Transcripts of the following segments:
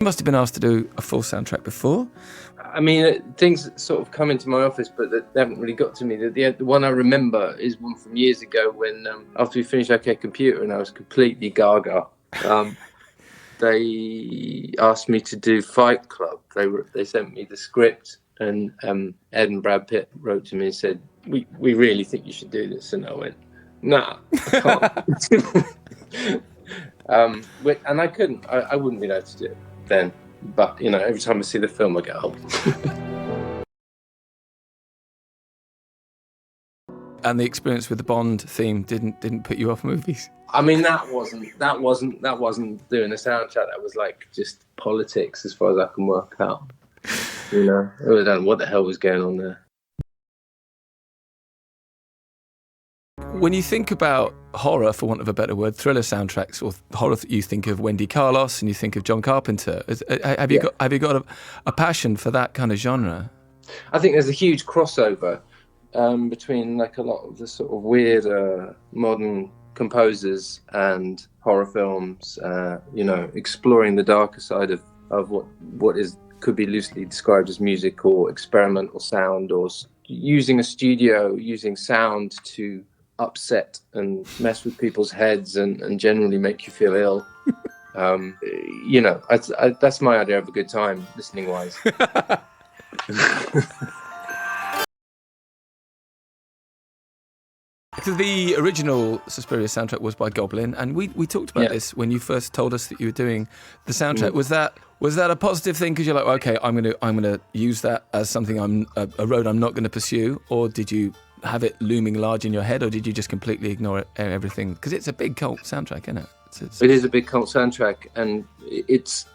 You must have been asked to do a full soundtrack before. I mean, things sort of come into my office, but they haven't really got to me. The one I remember is one from years ago when, after we finished OK Computer and I was completely gaga, they asked me to do Fight Club. They sent me the script, and Ed and Brad Pitt wrote to me and said, we really think you should do this. And I went, nah, I can't. And I couldn't. I wouldn't be able to do it then. But, every time I see the film, I go, oh. And the experience with the Bond theme didn't put you off movies? I mean, that wasn't doing a soundtrack. That was like just politics as far as I can work out. I don't know what the hell was going on there. When you think about horror, for want of a better word, thriller soundtracks, or horror, you think of Wendy Carlos and you think of John Carpenter. Have you got a passion for that kind of genre? I think there's a huge crossover between like a lot of the sort of weird modern composers and horror films. Exploring the darker side of what could be loosely described as music or experimental sound, or using sound to upset and mess with people's heads and generally make you feel ill. That's my idea of a good time, listening wise. Because the original Suspiria soundtrack was by Goblin, and we talked about this when you first told us that you were doing the soundtrack. Was that a positive thing? Because you're like, okay, I'm gonna use that as something a road I'm not going to pursue, or did you have it looming large in your head, or did you just completely ignore everything? Because it's a big cult soundtrack, isn't it? It is a big cult soundtrack, and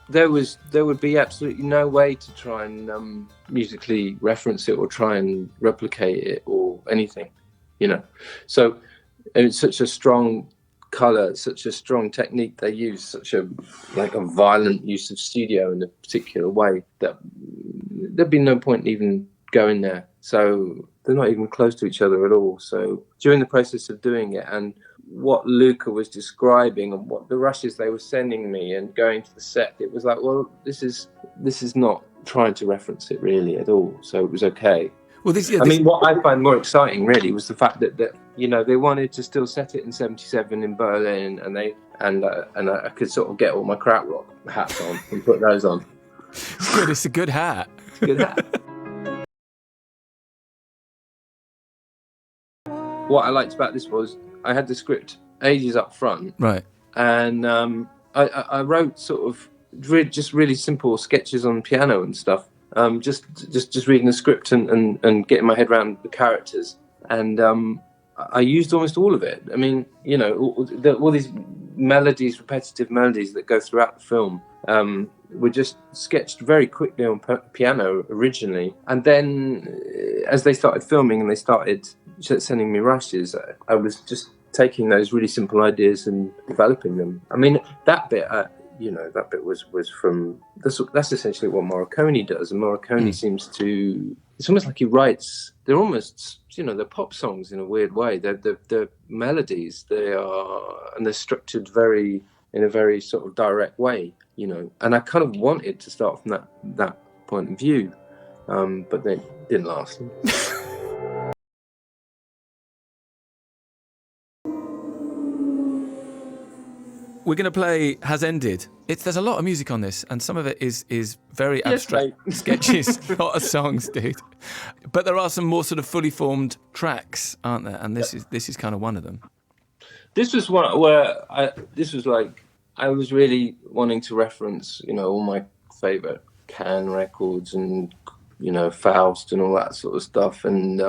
there would be absolutely no way to try and musically reference it or try and replicate it or anything, So it's such a strong color, such a strong technique they use, such a violent use of studio in a particular way that there'd be no point even going there. So they're not even close to each other at all. So during the process of doing it, and what Luca was describing and what the rushes they were sending me and going to the set, it was like, well, this is not trying to reference it really at all. So it was okay. Well, what I find more exciting really was the fact that they wanted to still set it in '77 in Berlin, and I could sort of get all my krautrock hats on and put those on. It's good. It's a good hat. It's a good hat. What I liked about this was I had the script ages up front, right? And I wrote sort of just really simple sketches on piano and stuff. Just reading the script and getting my head around the characters, and I used almost all of it. I mean, all these melodies, repetitive melodies that go throughout the film, were just sketched very quickly on piano originally, and then as they started filming and they started sending me rushes, I was just taking those really simple ideas and developing them. I mean, that bit. That bit was from that's essentially what Morricone does, and Morricone seems to. It's almost like he writes. They're almost, they're pop songs in a weird way. They're melodies. And they're structured in a very sort of direct way, And I kind of wanted to start from that point of view, but they didn't last. We're going to play Has Ended. There's a lot of music on this, and some of it is very abstract sketches, not songs, dude. But there are some more sort of fully formed tracks, aren't there? And this is kind of one of them. This was one where I was really wanting to reference, all my favourite Can records and, Faust and all that sort of stuff, and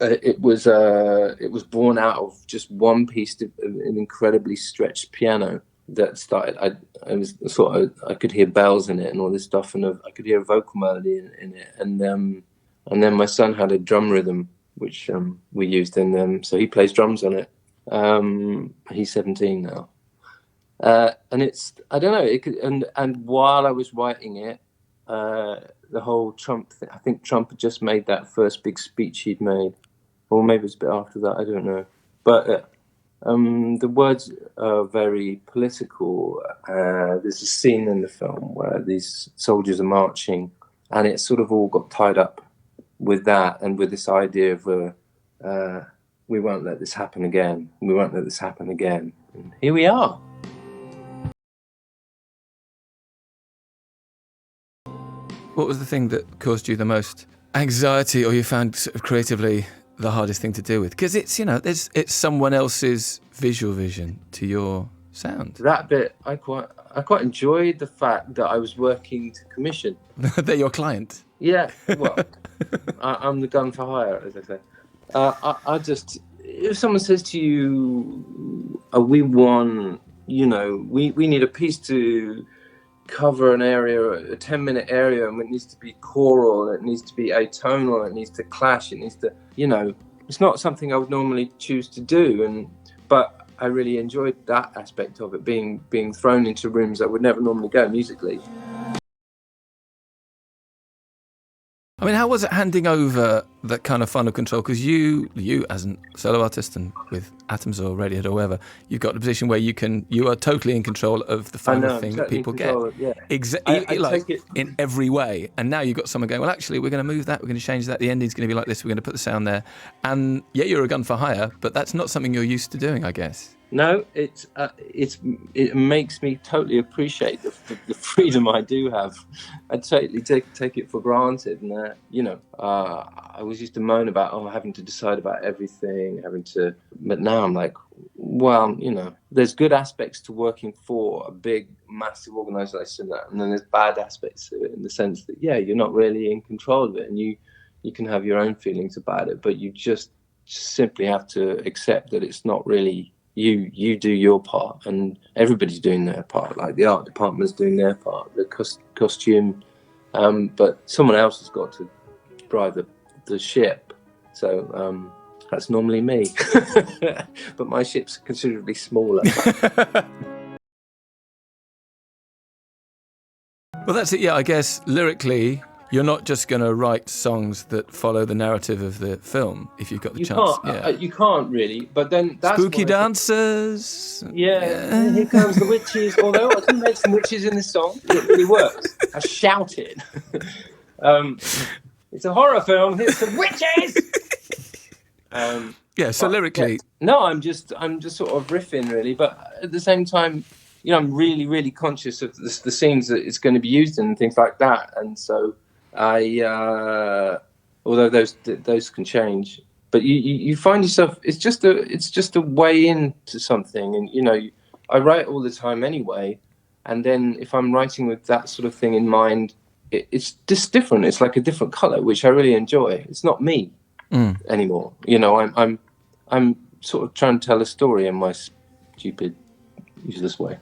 it was born out of just one piece of an incredibly stretched piano that started. I could hear bells in it and all this stuff, and I could hear a vocal melody in it, and then my son had a drum rhythm which we used in them, so he plays drums on it. He's 17 now, and I don't know. It could, and while I was writing it, the whole Trump thing, I think Trump had just made that first big speech he'd made, or maybe it was a bit after that, I don't know. But The words are very political. There's a scene in the film where these soldiers are marching, and it sort of all got tied up with that and with this idea of we won't let this happen again. We won't let this happen again. And here we are. What was the thing that caused you the most anxiety, or you found sort of creatively the hardest thing to deal with? Because it's, you know, it's someone else's visual vision to your sound. That bit, I quite enjoyed the fact that I was working to commission. They're your client. Yeah, well, I'm the gun for hire, as I say. I just, if someone says to you, we want, you know, we need a piece to cover an area, a 10-minute area, and it needs to be choral, it needs to be atonal, it needs to clash, it needs to, you know, it's not something I would normally choose to do, but I really enjoyed that aspect of it, being thrown into rooms I would never normally go musically. I mean, how was it handing over that kind of final control? Because you as a solo artist and with Atoms or Radiohead or whatever, you've got a position where you are totally in control of the final thing that people get. Exactly, like in every way. And now you've got someone going, well, actually, we're going to move that, we're going to change that, the ending's going to be like this, we're going to put the sound there. And yeah, you're a gun for hire, but that's not something you're used to doing, I guess. No, it makes me totally appreciate the freedom I do have. I totally take it for granted, and you know, I was used to moan about having to decide about everything, but now I'm like, well, you know, there's good aspects to working for a big, massive organisation, and then there's bad aspects to it in the sense that you're not really in control of it, and you can have your own feelings about it, but you just simply have to accept that it's not really. You do your part, and everybody's doing their part. Like the art department's doing their part, the costume, but someone else has got to drive the ship. So that's normally me, but my ship's considerably smaller. Well, that's it. Yeah, I guess lyrically, you're not just going to write songs that follow the narrative of the film if you've got the chance. You can't really, but then that's spooky dancers. Yeah, here comes the witches. Although I can make some witches in this song, it really works. I shout it. It's a horror film. Here's some witches. So lyrically, no, I'm just sort of riffing really, but at the same time, you know, I'm really, really conscious of the scenes that it's going to be used in and things like that, and so. Although those can change, but you find yourself. It's just a way into something, and you know, I write all the time anyway. And then if I'm writing with that sort of thing in mind, it's just different. It's like a different color, which I really enjoy. It's not me anymore. You know, I'm sort of trying to tell a story in my stupid, useless way.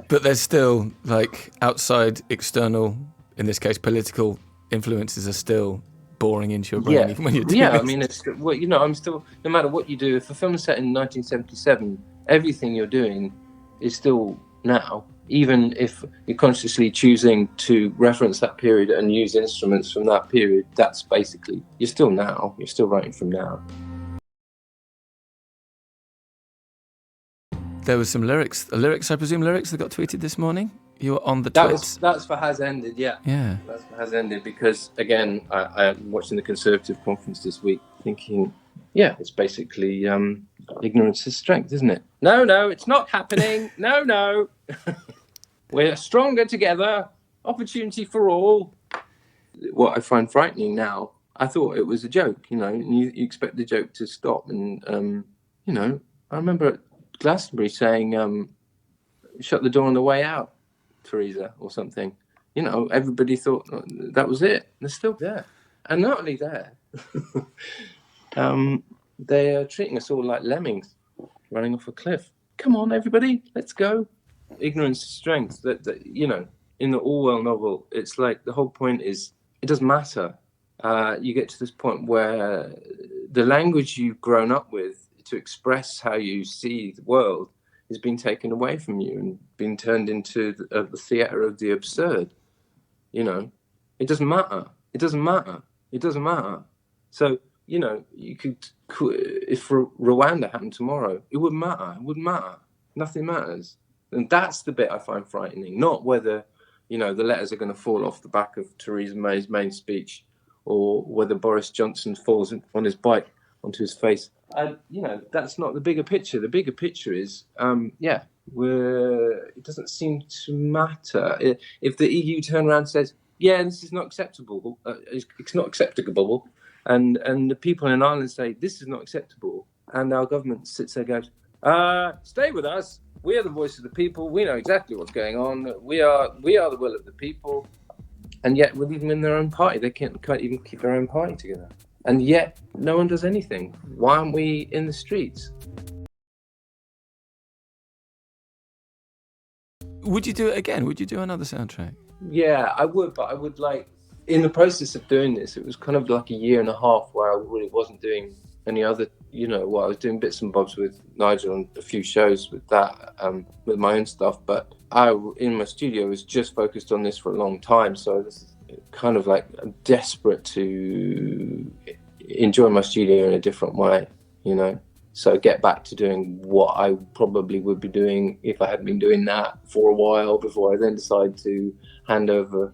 but there's still like outside, external. In this case, political influences are still boring into your brain even when you're doing I mean, it's, well, you know, I'm still, no matter what you do, if a film is set in 1977, everything you're doing is still now, even if you're consciously choosing to reference that period and use instruments from that period, that's basically, you're still now, you're still writing from now. There was some lyrics, I presume lyrics that got tweeted this morning? You were on the twits. That's for Has Ended, yeah. That's for Has Ended because, again, I'm watching the Conservative conference this week thinking, it's basically ignorance is strength, isn't it? No, it's not happening. No. We're stronger together. Opportunity for all. What I find frightening now, I thought it was a joke, you know, and you expect the joke to stop. And, you know, I remember at Glastonbury saying, shut the door on the way out. Teresa or something, you know, everybody thought that was it. They're still there, and not only there, they are treating us all like lemmings running off a cliff. Come on, everybody, let's go. Ignorance is strength. That you know, in the Orwell novel, it's like the whole point is it doesn't matter. You get to this point where the language you've grown up with to express how you see the world is being taken away from you and being turned into the theatre of the absurd. You know, it doesn't matter. So you know, you could, if Rwanda happened tomorrow, it wouldn't matter. It wouldn't matter. Nothing matters. And that's the bit I find frightening, not whether, you know, the letters are going to fall off the back of Theresa May's main speech, or whether Boris Johnson falls on his bike onto his face. You know, that's not the bigger picture. The bigger picture is, it doesn't seem to matter. If the EU turn around and says, yeah, this is not acceptable, it's not acceptable, and the people in Ireland say, this is not acceptable, and our government sits there and goes, stay with us. We are the voice of the people. We know exactly what's going on. We are the will of the people. And yet, with even in their own party, they can't even keep their own party together. And yet, no one does anything. Why aren't we in the streets? Would you do it again? Would you do another soundtrack? Yeah, I would, but I would in the process of doing this, it was kind of like a year and a half where I really wasn't doing any other, you know, I was doing bits and bobs with Nigel and a few shows with that, with my own stuff, but I, in my studio, was just focused on this for a long time, so this is kind of like, I'm desperate to enjoy my studio in a different way, you know, so get back to doing what I probably would be doing if I hadn't been doing that for a while before I then decide to hand over.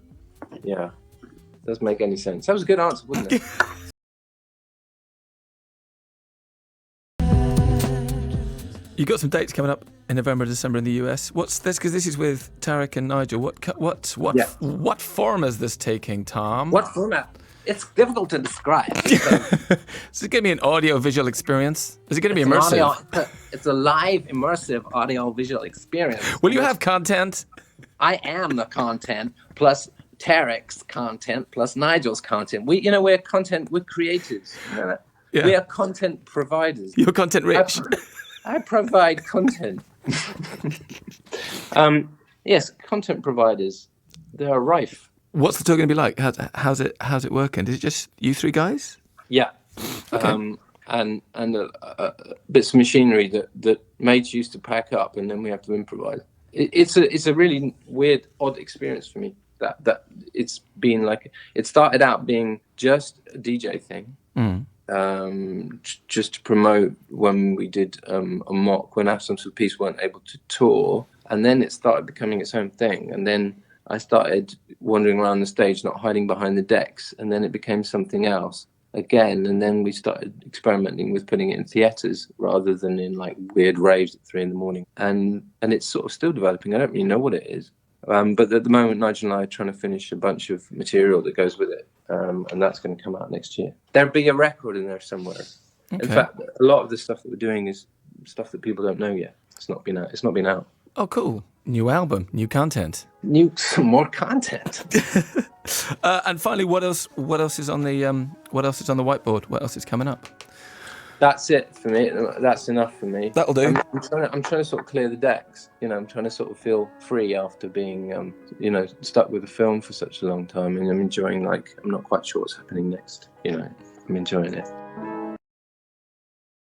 Yeah, doesn't make any sense. That was a good answer, wasn't it? You got some dates coming up in November and December in the US. What's this? Because this is with Tarek and Nigel. What form is this taking, Thom? What format? It's difficult to describe. Is it going to be an audio-visual experience? Is it going to be immersive? It's a live, immersive audio-visual experience. Will you have content? I am the content, plus Tarek's content, plus Nigel's content. We're creatives. Yeah. We are content providers. You're content rich. I provide content. Yes, content providers. They are rife. What's the tour going to be like? How's it working? Is it just you three guys? Yeah. Okay. And bits of machinery that mates used to pack up, and then we have to improvise. It's a really weird, odd experience for me. That it's been like, it started out being just a DJ thing. Just to promote when we did a mock, when Atoms for Peace weren't able to tour, and then it started becoming its own thing, and then I started wandering around the stage, not hiding behind the decks, and then it became something else again, and then we started experimenting with putting it in theatres rather than in like weird raves at 3 a.m, and it's sort of still developing. I don't really know what it is, but at the moment Nigel and I are trying to finish a bunch of material that goes with it, and that's going to come out next year. There'll be a record in there somewhere. Okay. In fact, a lot of the stuff that we're doing is stuff that people don't know yet. It's not been out. Oh, cool. New album, new content. Some more content. And finally, what else is on the whiteboard? What else is coming up? That's it for me. That's enough for me. That'll do. I'm trying to sort of clear the decks. You know, I'm trying to sort of feel free after being, stuck with the film for such a long time, and I'm enjoying, I'm not quite sure what's happening next. You know, I'm enjoying it.